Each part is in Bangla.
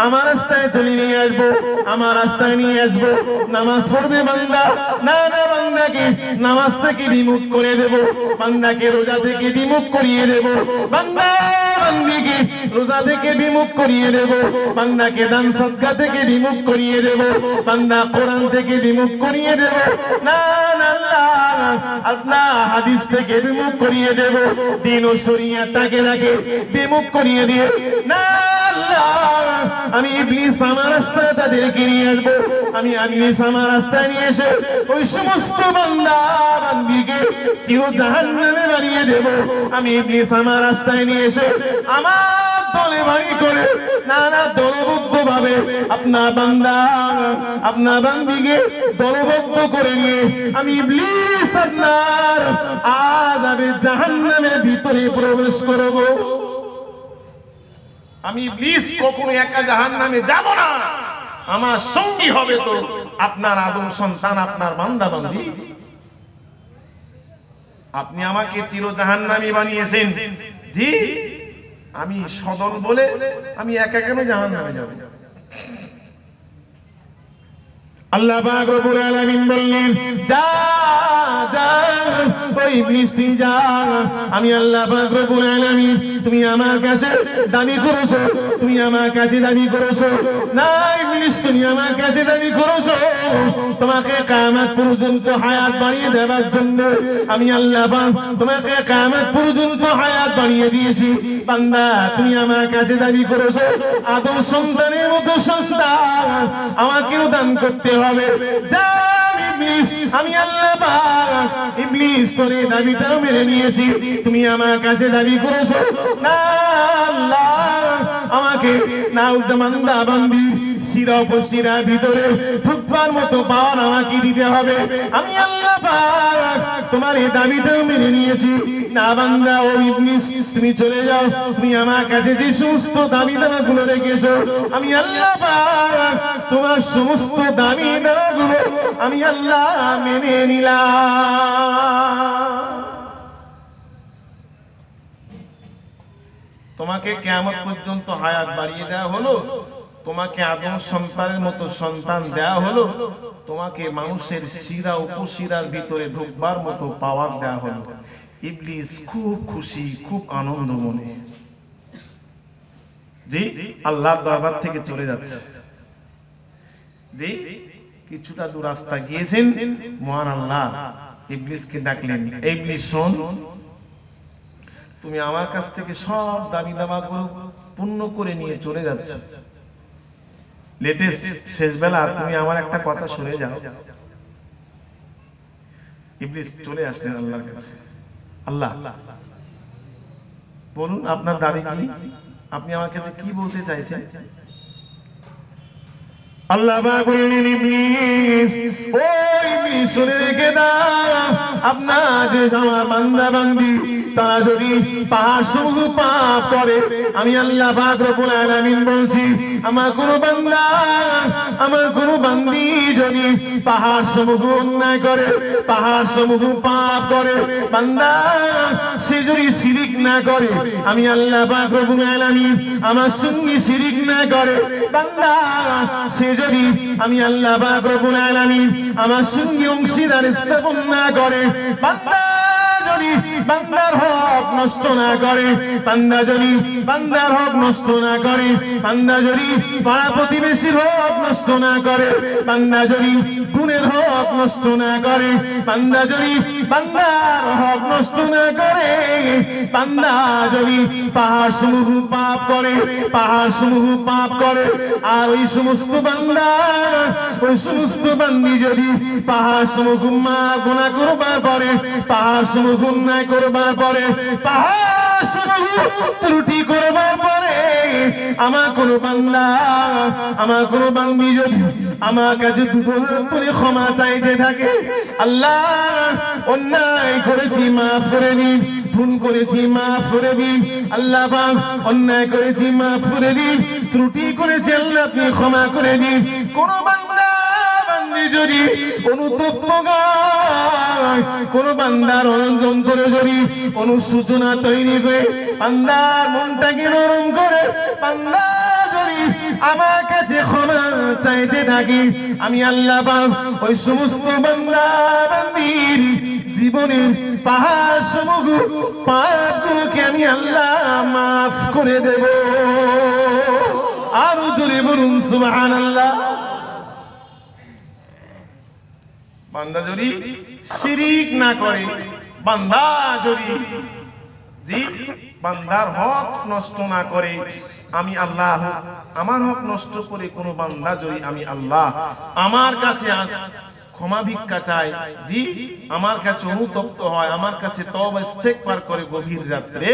আমার রাস্তায় চলে নিয়ে আসবো, আমার রাস্তায় নিয়ে আসবো। নামাজ পড়বে বান্দা, না না বান্দাকে নামাজ থেকে বিমুখ করে দেব, বান্দাকে রোজা থেকে বিমুখ করিয়ে দেব, বান্দা বান্দিকে রোজা থেকে বিমুখ করিয়ে দেব, বান্দাকে দান সদকা থেকে বিমুখ করিয়ে দেব, বান্দা কোরআন থেকে বিমুখ করিয়ে দেব, না না আল্লাহ হাদিস থেকে বিমুখ করিয়ে দেব, দ্বীন ও শরিয়ত তাকে রাখে বিমুখ করিয়ে দিয়ে, না আল্লাহ আমি ইবলিস আমার রাস্তায় তাদেরকে নিয়ে আসবো, আমি ইবলিস আমার রাস্তায় নিয়ে এসে ওই সমস্ত বান্দা বান্দিকে চির জাহান্নামে বানিয়ে দেব, আমি ইবলিস আমার রাস্তায় নিয়ে এসে আমার দলে ভারী করে নানা দলবদ্ধ ভাবে আপনার বান্দা আপনার বান্দিকে দলবদ্ধ করে নিয়ে আমি ইবলিস আপনার আযাবে জাহান্নামের ভিতরে প্রবেশ করব। আমি ইবলিস কখনো একা জাহান্নামে যাব না, আমার সঙ্গী হবে তো আপনার আদম সন্তান, আপনার বান্দা বান্দি। আপনি আমাকে চির জাহান্নামী বানিয়েছেন, জি আমি সদল বলে আমি একা কেন জাহান্নামে যাব? আল্লাহ পাক রব্বুল আলামিন বললেন, যা যা ওই ইবলিস তুই যা, আমি আল্লাহ পাক রব্বুল আলামিন তুমি আমার কাছে দাবি করেছো, তুমি আমার কাছে দাবি করেছো, না ইবলিস তুমি আমার কাছে দাবি করেছো তোমাকে কিয়ামত পর্যন্ত হায়াত বাড়িয়ে দেওয়ার জন্য, আমি আল্লাহ পাক তোমাকে কিয়ামত পর্যন্ত হায়াত বাড়িয়ে দিয়েছি। বান্দা তুমি আমার কাছে দাবি করেছো আদম সন্তানের মতো সন্তান আমাকেও দান করতে হবে, যা ইবলিস আমি আল্লাহ পাক ইবলিস তোর দাবিটাও মেনে নিয়েছি, তুমি আমার কাছে দাবি করেছো না আল্লাহ আমাকে নাও জামান্দা বান্দি শিরা উপশিরার ভিতরে ঢুকবার মতো পাওয়ার আমাকে দিতে হবে, আমি আল্লাহ পাক তোমার এই দাবিটাও মেনে নিয়েছি। না বান্দা ও ইবলিস তুমি চলে যাও, তুমি আমার কাছে যে সমস্ত দাবি দাওয়াগুলো রেখেছো আমি আল্লাহ পাক তোমার সমস্ত দাবি দাওয়াগুলো আমি আল্লাহ মেনে নিলাম। তোমাকে কিয়ামত পর্যন্ত হায়াত বাড়িয়ে দেওয়া হলো, তোমাকে আদম সন্তানের মতো সন্তান দেওয়া হলো, তোমাকে মানুষের শিরা উপশিরার ভিতরে ঢুকবার মতো পাওয়ার দেওয়া হলো। ইবলিস খুব খুশি, খুব আনন্দ মনে, জি আল্লাহর দরবার থেকে চলে যাচ্ছে, জি কিছুটা দূর রাস্তা গিয়েছেন, মহান আল্লাহ ইবলিসকে ডাকলেন, ইবলিস শোন, তুমি আমার কাছ থেকে সব দাবি দাওয়াগুলো পূর্ণ করে নিয়ে চলে যাচ্ছ, লেটেস্ট শেষ বেলা তুমি আমার একটা কথা শুনে যাও। ইবলিস চলে আসলেন আল্লাহর কাছে, আল্লাহ বলুন আপনার দাবি কি, আপনি আমার কাছে কি বলতে চাইছেন? আল্লাহ পাক বললেন, ইবলিস ও ইবলিস শুনে রেখে দাও, আপনার যে আমার বান্দা বান্দি তারা যদি পাহাড় সমূহ পাপ করে, আমি আল্লাহ পাক রব্বুল আলামিন বলছি আমার কোন বান্দা আমার কোন বান্দি যদি পাহাড় সমূহ অন্যায় করে, পাহাড় সমূহ পাপ করে, বান্দা সে যদি শিরিক না করে, আমি আল্লাহ পাক রব্বুল আলামিন আমার সঙ্গে শিরিক না করে, বান্দা সে যদি আমি আল্লাহ পাক রব্বুল আলামিন আমার সঙ্গে অংশীদার স্থাপন না করে, বান্দা যদি বান্দার হক নষ্ট না করে, বান্দা যদি বান্দার হক নষ্ট না করে, বান্দা যদি পাড়া প্রতিবেশীর হক নষ্ট না করে, বান্দা যদি গুণের হক নষ্ট না করে, বান্দা যদি বান্দার হক নষ্ট না করে, বান্দা যদি পাহাড় সমূহ পাপ করে, পাহাড় সমূহ পাপ করে, আর ওই সমস্ত বান্দা ওই সমস্ত বান্দি যদি পাহাড় সমূহ গুনাহ করবার পরে, পাহাড় সমূহ অন্যায় করবার পরে, পাহাড় সমূহ ত্রুটি করবার পরে, আমার কোন বান্দা আমার কোন বান্দি যদি আমার কাছে দুটো করে ক্ষমা চাইতে থাকে, আল্লাহ অন্যায় করেছি মাফ করে দিন, ভুল করেছি মাফ করে দিন, আল্লাহ পাক অন্যায় করেছি মাফ করে দিন, ত্রুটি করেছি আল্লাহ আপনি ক্ষমা করে দিন। কোন বান্দা বান্দি যদি অনুতপ্ত গায়, কোন বান্দার অনন্তম করে যদি অনুসূচনা তৈরি করে বান্দার মনটাকে নরম করে, বান্দা যদি আমার কাছে ক্ষমা চাইতে থাকি, আমি আল্লাহ পাক ওই সমস্ত বান্দা বান্দির জীবনের পাহাড় সমূহ পাপগুলোকে আমি আল্লাহ মাফ করে দেব। আরো জোরে বলুন সুবহানাল্লাহ। বান্দা যদি শিরিক না করে, বান্দা যদি বান্দার হক নষ্ট না করে, আমি আল্লাহ আমার হক নষ্ট করে কোন বান্দা যদি আমি আল্লাহ আমার কাছে ক্ষমা ভিক্ষা চায়, আমার কাছে অনুতপ্ত হয়, আমার কাছে তওবা ইস্তেগফার করে গভীর রাত্রে,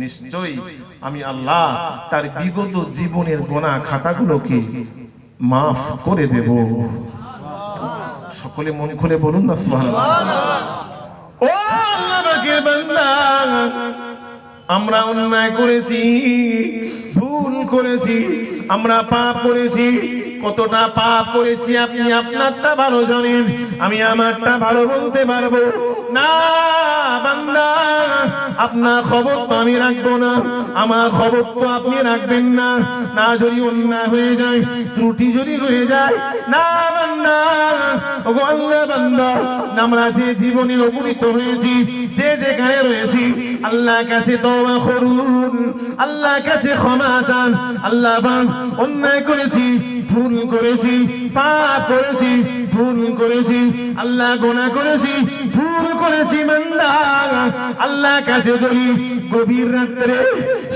নিশ্চয়ই আমি আল্লাহ তার বিগত জীবনের গুনাহ খাতাগুলোকে মাফ করে দেব। সকলে মন খুলে বলুন না সুবহানাল্লাহ। ও আল্লাহর বান্দা, আমরা অন্যায় করেছি, ভুল করেছি, আমরা পাপ করেছি। কতটা পাপ করেছি আপনি আপনারটা ভালো জানেন, আমি আমারটা ভালো বলতে পারবো না। বান্দা, আপনার খবর তো আমি রাখবো না, আমার খবর তো আপনি রাখবেন না। না যদি অন্যায় হয়ে যায়, ত্রুটি যদি হয়ে যায়, না বান্দা, ওগো আল্লাহ বান্দা, আমরা যে জীবনে অপনীত হয়েছি, যে যেখানে রয়েছি, আল্লাহর কাছে তওবা করুন, আল্লাহর কাছে ক্ষমা চান। আল্লাহ পাক অন্যায় করেছি, ভুল করেছি, পাপ করেছি, ভুল করেছি, আল্লাহ গুনাহ করেছি, ভুল করেছি। বান্দা, আল্লাহর কাছে যদি গভীর রাত্রে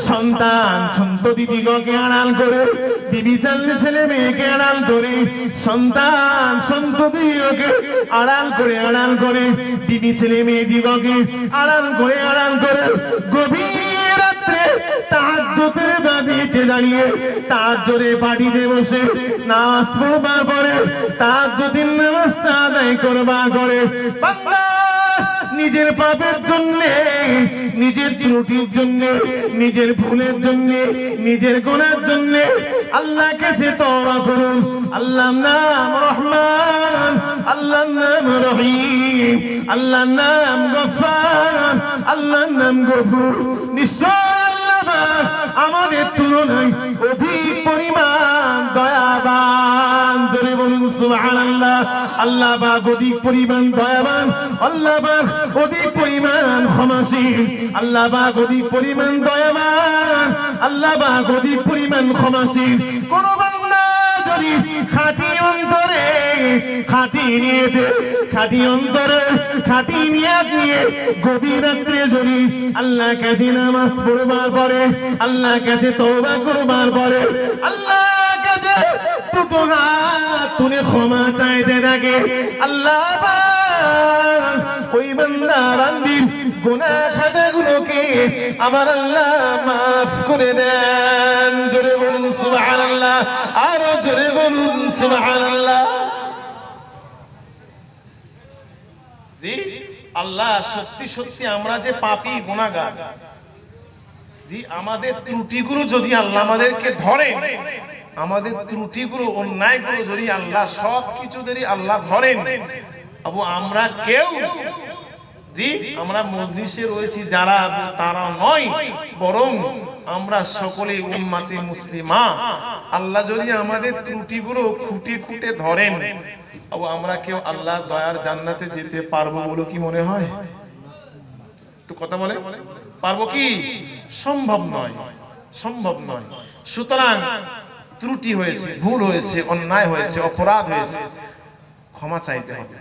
সন্তান সন্ততিদিগকে আড়াল করে, বিবি ছেলে মেয়েকে আড়াল করে, সন্তান সন্ততিদিগকে আড়াল করে বিবি ছেলে মেয়ে দিগকে আড়াল করে গভীর রাত্রে তাহাজ্জুদের বাড়িতে দাঁড়িয়ে, তাহাজ্জুদের বাড়িতে বসে নামাজ পড়বার পরে তাহাজ্জুদের নামাজটা আদায় করবার করে, বান্দা নিজের পাপের জন্য, নিজের ত্রুটির জন্য, নিজের ভুলের জন্য, নিজের গুনাহের জন্য আল্লাহর কাছে তওবা করুন। আল্লাহর নাম রহমান, আল্লাহর নাম রহিম, আল্লাহর নাম গফফার, আল্লাহর নাম গফুর। নিশ্চয় আল্লাহ আমাদের তুলনায় অধিক পরিমাণ দয়াবান। জোরে বলুন সুবহানাল্লাহ। আল্লাহ পাক অধিক পরিমাণ দয়াবান, আল্লাহ পাক অধিক পরিমাণ ক্ষমাশীল, আল্লাহ পাক অধিক পরিমাণ দয়াবান, আল্লাহ পাক অধিক পরিমাণ ক্ষমাশীল। কোন বান্দা যদি খাঁটি অন্তরে, খাঁটি নিয়তে, খাঁটি অন্তরে, খাঁটি নিয়ত নিয়ে গভীর রাত্রে যদি আল্লাহর কাছে নামাজ পড়বার পরে, আল্লাহর কাছে তওবা করবার পরে, আল্লাহর কাছে দুটো হাত তুলে ক্ষমা চাইতে থাকে, আল্লাহ পাক ওই বান্দা বান্দির গুনাহ খাতাগুলোকে আমার আল্লাহ মাফ করে দেন। জোরে বলুন সুবহানাল্লাহ, আরো জোরে বলুন সুবহানাল্লাহ। আল্লাহ সত্যি সত্যি আমরা যে পাপী গুনাহগার, আমাদের ত্রুটিগুলো যদি আল্লাহ আমাদেরকে ধরেন, আমাদের ত্রুটিগুলো অন্যায়গুলো যদি আল্লাহ সবকিছু যদি আল্লাহ ধরেন, আমরা কেউ আমরা মজলিসে রয়েছি যারা, তারা নয়, বরং আমরা সকলে উম্মতে মুসলিমা, আল্লাহ যদি আমাদের ত্রুটিগুলো খুঁটে খুঁটে ধরেন, আমরা কেউ আল্লাহ দয়ার জান্নাতে যেতে পারবো বলে কি মনে হয়? একটু কথা বলে, পারবো কি? সম্ভব নয়, সম্ভব নয়। সুতরাং ত্রুটি হয়েছে, ভুল হয়েছে, অন্যায় হয়েছে, অপরাধ হয়েছে, ক্ষমা চাইতে হবে।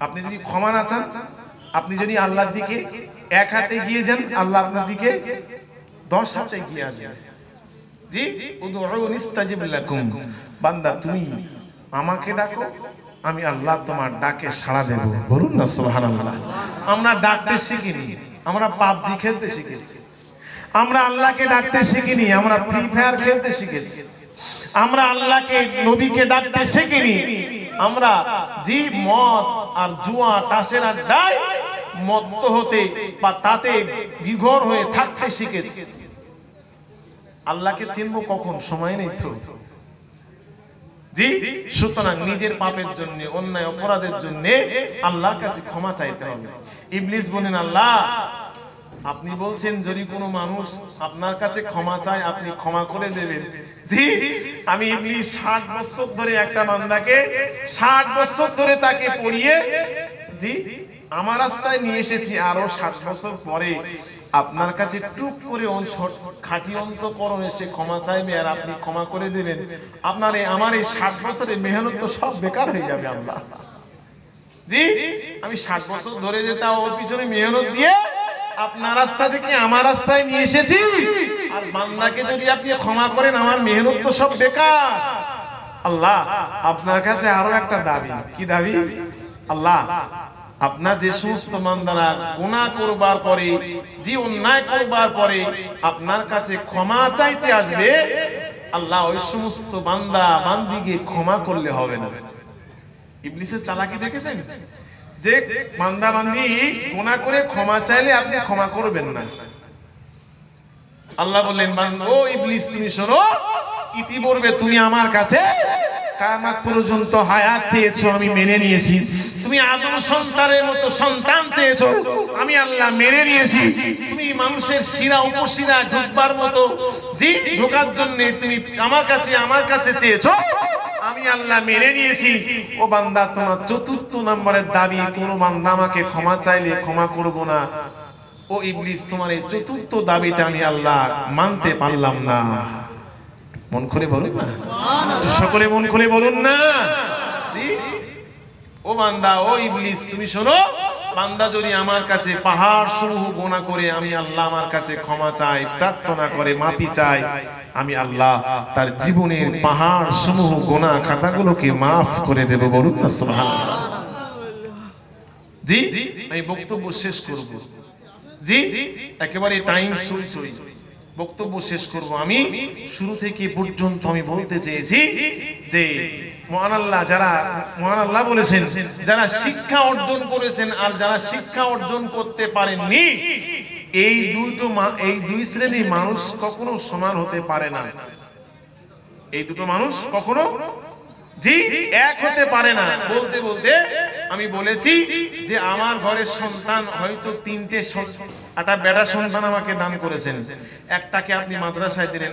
আপনি যদি ক্ষমা না চান, আপনি যদি আল্লাহর দিকে এক হাতে গিয়ে যান, আল্লাহ আপনার দিকে 10 হাতে গিয়ে আসবে। উদউনি ইস্তাজিব লাকুম, বান্দা তুমি আমাকে ডাকো, আমি আল্লাহ তোমার ডাকে সাড়া দেব। বলুন না সুবহানাল্লাহ। আমরা ডাকতে শিখিনি, আমরা পাবজি খেলতে শিখেছি। আমরা আল্লাহকে ডাকতে শিখিনি, আমরা ফ্রি ফায়ার খেলতে শিখেছি। আমরা আল্লাহকে, নবীকে ডাকতে শিখিনি, আমরা মদ আর জুয়া তাসের আড্ডায় মত্ত হতে বা তাতে বিঘর হয়ে থাকতে শিখেছি। আল্লাহকে চিনবো কখন? সময় নেই তো। সুতরাং নিজের পাপের জন্য, অন্যায় অপরাধের জন্য আল্লাহর কাছে ক্ষমা চাইতে হবে। ইবলিস বলেন, আল্লাহ আপনি বলছেন যদি কোনো মানুষ আপনার কাছে ক্ষমা চায় আপনি ক্ষমা করে দেবেন। জি, আমি ইবলিস 60 বছর ধরে একটা বান্দাকে 60 বছর ধরে তাকে পড়িয়ে জি আমার রাস্তায় নিয়ে এসেছি, আরো 60 বছর পরে আপনার কাছে টুক করে খাঁটি অন্তঃকরণ এসে ক্ষমা চাইবে আর আপনি ক্ষমা করে দেবেন। আপনার আমার এই 60 বছরের মেহনত তো সব বেকার হয়ে যাবে আল্লাহ। জি, আমি 60 বছর ধরে যেটা ওর পিছনে মেহনত দিয়ে আপনার রাস্তা থেকে আমার রাস্তায় নিয়ে এসেছি, আর বান্দাকে যদি আপনি ক্ষমা করেন আমার মেহনত তো সব বেকার। আল্লাহ আপনার কাছে আরো একটা দাবি। কি দাবি? আল্লাহ আপনার যে সমস্ত বান্দারা গুনাহ করবার পরে, যে অন্যায় করবার পরে আপনার কাছে ক্ষমা চাইতে আসবে, আল্লাহ ওই সমস্ত বান্দা বান্দিকে ক্ষমা করলে হবে না। ইবলিসের চালাকি দেখেছেন? যে বান্দা বান্দি গুনাহ করে ক্ষমা চাইলে আপনি ক্ষমা করবেন না। আল্লাহ বললেন, ও ইবলিস তুমি শোনো, ইতিপূর্বে তুমি আমার কাছে কিয়ামত পর্যন্ত হায়াত চেয়েছো, আমি মেনে নিয়েছি। তুমি আদম সন্তানের মতো সন্তান চেয়েছো, আমি আল্লাহ মেনে নিয়েছি। তুমি মানুষের শিরা উপশিরা ঢুকবার মতো জি ঢোকার জন্য তুমি আমার কাছে চেয়েছো, আমি আল্লাহ মেনে নিয়েছি। ও বান্দা তোমার চতুর্থ নম্বরের দাবি, কোন বান্দা আমাকে ক্ষমা চাইলে ক্ষমা করব না। ও ইবলিস তোমার এই চতুর্থ দাবিটা আমি আল্লাহ মানতে পারলাম না। মন খুলে বলুন না, সকলে মন খুলে বলুন না। জি, ও বান্দা, ও ইবলিস তুমি শোনো, বান্দা যদি আমার কাছে পাহাড় সমূহ গুনাহ করে আমি আল্লাহ আমার কাছে ক্ষমা চাই, প্রার্থনা করে মাফি চাই, আমি আল্লাহ তার জীবনের পাহাড় সমূহ গুনাহ খাতাগুলোকে মাফ করে দেব। বলুন না সুবহানাল্লাহ। জি, আমি বক্তব্য শেষ করব। জি, একেবারে টাইম শুই বক্তব্য শেষ করব। আমি শুরু থেকে পর্যন্ত আমি বলতে চেয়েছি যে মহান আল্লাহ বলেছেন, যারা শিক্ষা অর্জন করেছেন আর যারা শিক্ষা অর্জন করতে পারেননি, এই দুই শ্রেণীর মানুষ কখনো সমান হতে পারে না। এই দুটো মানুষ কখনো জি এক হতে পারে না। বলতে বলতে আমি বলেছি যে আমার ঘরের সন্তান হয়তো একটা বেটা সন্তান আমাকে দান করেছেন, একটাকে আপনি মাদ্রাসায় দিলেন।